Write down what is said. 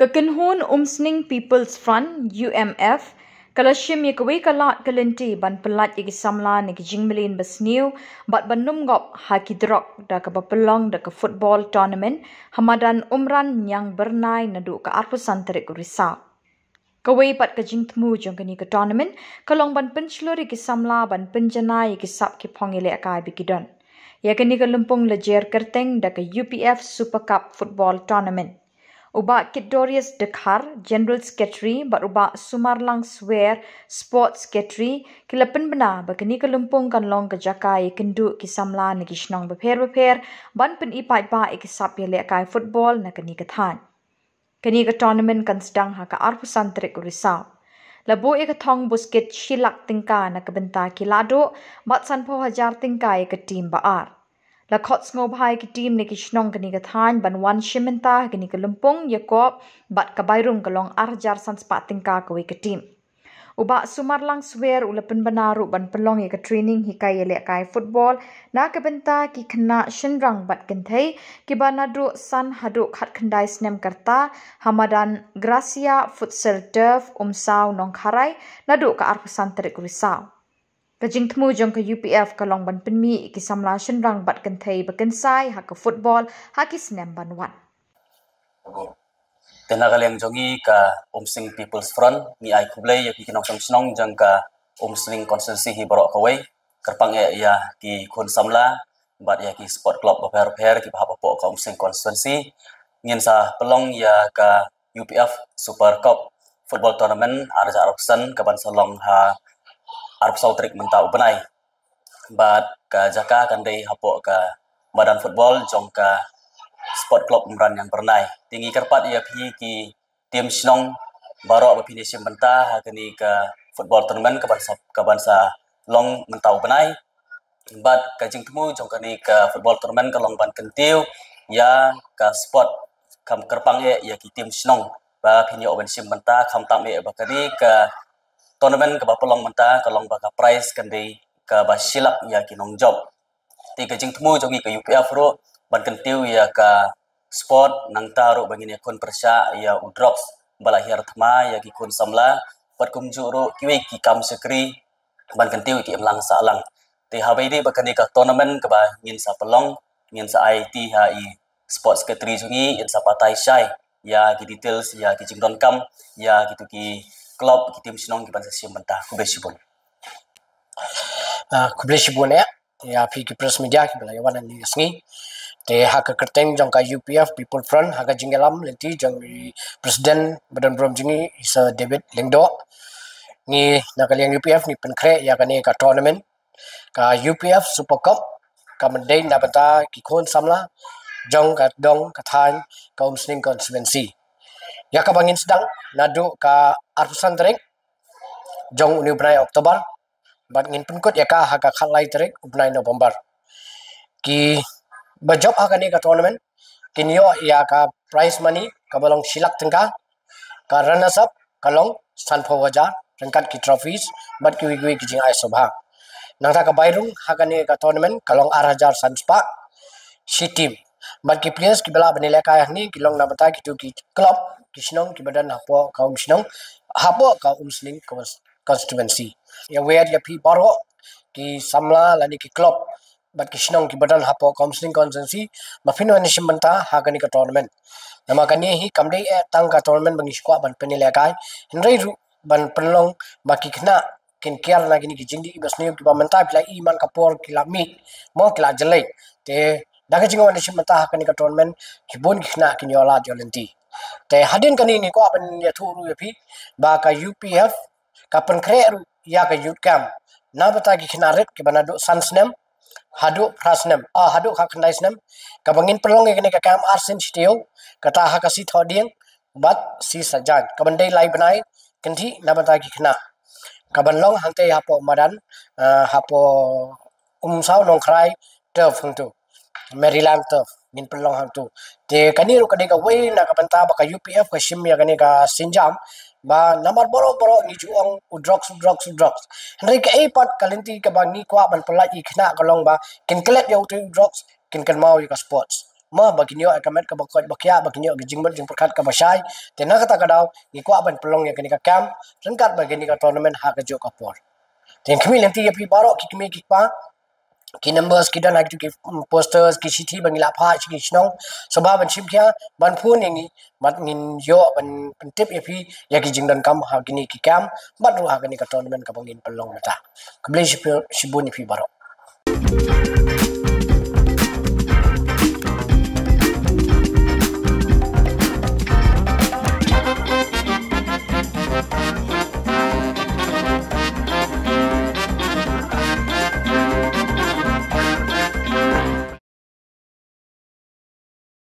Kakinhun Umsning People's Front UMF kalashim yakaway kalat kalinti ban pelat yaki samla ni kijingmelin basniu bat banum gop hakidrok da ka bapelong da ka football tournament hamadan umran yang bernai nadu ka arpusan terik risau. Kaway pat kajing temu jong kani ka tournament kalong ban penchlori ki samla ban penjana yaki sap ki pongile akai bikidon. Yakani ka lumpung lejer kerteng da ka UPF Super Cup Football Tournament. Uba Kit Dorius Dekhar, General Secretary, but uba Sumarlang Swear, Sports Secretary, kilapan bena bagani kalumpong kanlong kajakai kendu kisamla na kishnong beper ban pen ipai ba ikisap yale akai football na kani kathan. Kani ka tournament kan sedang haka arpusan terik risau. Labo ikathong busket shilak tingka na kabenta kilado, bat sanpo hajar tingka ka team baar. La kots ngobhai ki team ni kishnong kani kathan ban wan shimenta kani kalumpong Yakob bat kabayrung kalong arjar sanspat tingka kawi ka team. Uba Sumarlang Swear ulapan banaru ban pelong ka training hikai yele kai football na kabenta ki kena shinrang bat kenthai ki banadu san hadu khat khandai snem karta hamadan Gracia Futsal Turf umsau nongkharai nadu ka arpusan terik risau. Kajing temu jong ke UPF kalong ban penmi ki samla shinrang bat kenthai bakensai haka football haki snem ban wan. Tenagal yang jongi ka Umsing People's Front ni ai kublai ya ki kinong snong jang ka Umsing Constituency hi borok kawai kerpang ya ki kun samla bat ya ki sport club baper ki bahap ka Umsing Constituency ngin sa pelong ya ka UPF Super Cup Football Tournament arja aroksan ka ban salong ha arp sautrik mentau benai bat ka jaka kandai hapo ka badan football jong ka sport club umran yang bernai tinggi kerpat ia pi ki tim snong barok bapinisi benta hakani ka football tournament ka bansa long mentau benai bat kajing temu jong kani ka football tournament ka long ban kentiu ya ka sport kam kerpang ia ki tim snong ba pini oben sim benta kam tam bakari ka tournament ke bapelong menta kalong baka prize kandi ke basilap ya kinong job ti kajing temu jongi ke UPF ro ban kentiu ya ka sport nang taru bangin yakun persya ya udrox balahir thma ya ki kun samla bat kumju ro kiwe ki kam sekri ban kentiu ki emlang salang ti habai di bakani ka tournament ke ba ngin sa pelong ngin sa IT HI sports secretary jongi in sa patai syai ya ki details ya ki jingdon kam ya gitu ki klub ki tim sinong ki bansa sim benta kubesibun kubesibun ya pi ki press media ki bala yawan ni sngi te hak kerteng jong ka UPF People Front hak jingelam lenti jong president badan brom jingi isa David Lengdo ni nakaliang UPF ni penkre ya kani ka tournament ka UPF Super Cup ka mendai na bata ki khon samla jong ka dong ka than ka Umsning Constituency ya ka bangin sedang nadu ka arpusan terik jong uni benai Oktober bat ngin penkut ya ka haka khalai terik benai November ki bajob haka ni ka tournament kinyo ya ka prize money ka balong silak tengka ka runners up kalong sanpho wajar rengkat ki trophies bat ki wi ki jing ai sobha nang ta ka bairung haka ni ka tournament kalong arajar sanspa si team bat ki players ki bala benile ka ni kilong na bata ki tu ki club kisnong ki badan hapo kaum sinong hapo ka Umsning Constituency ya wer ya pi baro ki samla lani ki club bat kisnong ki badan hapo ka Umsning Constituency mafino ni simbanta hagani ka tournament nama kani hi kamdei tang ka tournament bangi squad ban penile kai henrei ru ban penlong baki kena kin kiar lagi ni ki jingdi basni ki bamanta bila iman kapor ki lami mo ki la jelai te daga jingo ni simbanta hagani ka tournament ki bon ki kena ki nyola jolenti te hadin kani ni ko apan ya thuru ya pi ba ka UPF ka penkre ya ka youth camp na bata ki khinaret ki banado sansnem hadu prasnem hadu ka khandai snem ka bangin pelong ni ka camp arsen stio kata ha ka si thoding bat si sajan ka bandai lai banai kanthi na bata ki khna ka banlong hangte hapo madan hapo umsau nongkhrai turf hangtu Maryland turf min pelong hang tu te kani ru kani ka wei na ka banta ba ka UPF ka sim ya kani ka sinjam ba namar boro ni juang udrox henry ka pat kalenti ka ba ni kwa ban pelai khna ka long ba kin klet ya udrox kin kan mau ka sports ma baginyo akamet ka bakot bakya baginyo gijingbat jing perkat ka basai tena kata kadau ni kwa ban pelong ya kini ka kam rengkat bagini ka tournament ha ka jo ka por ten kami lenti ya pi barok ki kami ki pa ki numbers ki dan ki posters ki city bangila pha ki snong sabab ban sim kya ban phun ni mat ngin yo ban tip ya pi ya ki jingdan kam ha kini ki kam bat ru ha kini ka tournament ka bangin pelong mata kable sibun ni pi barok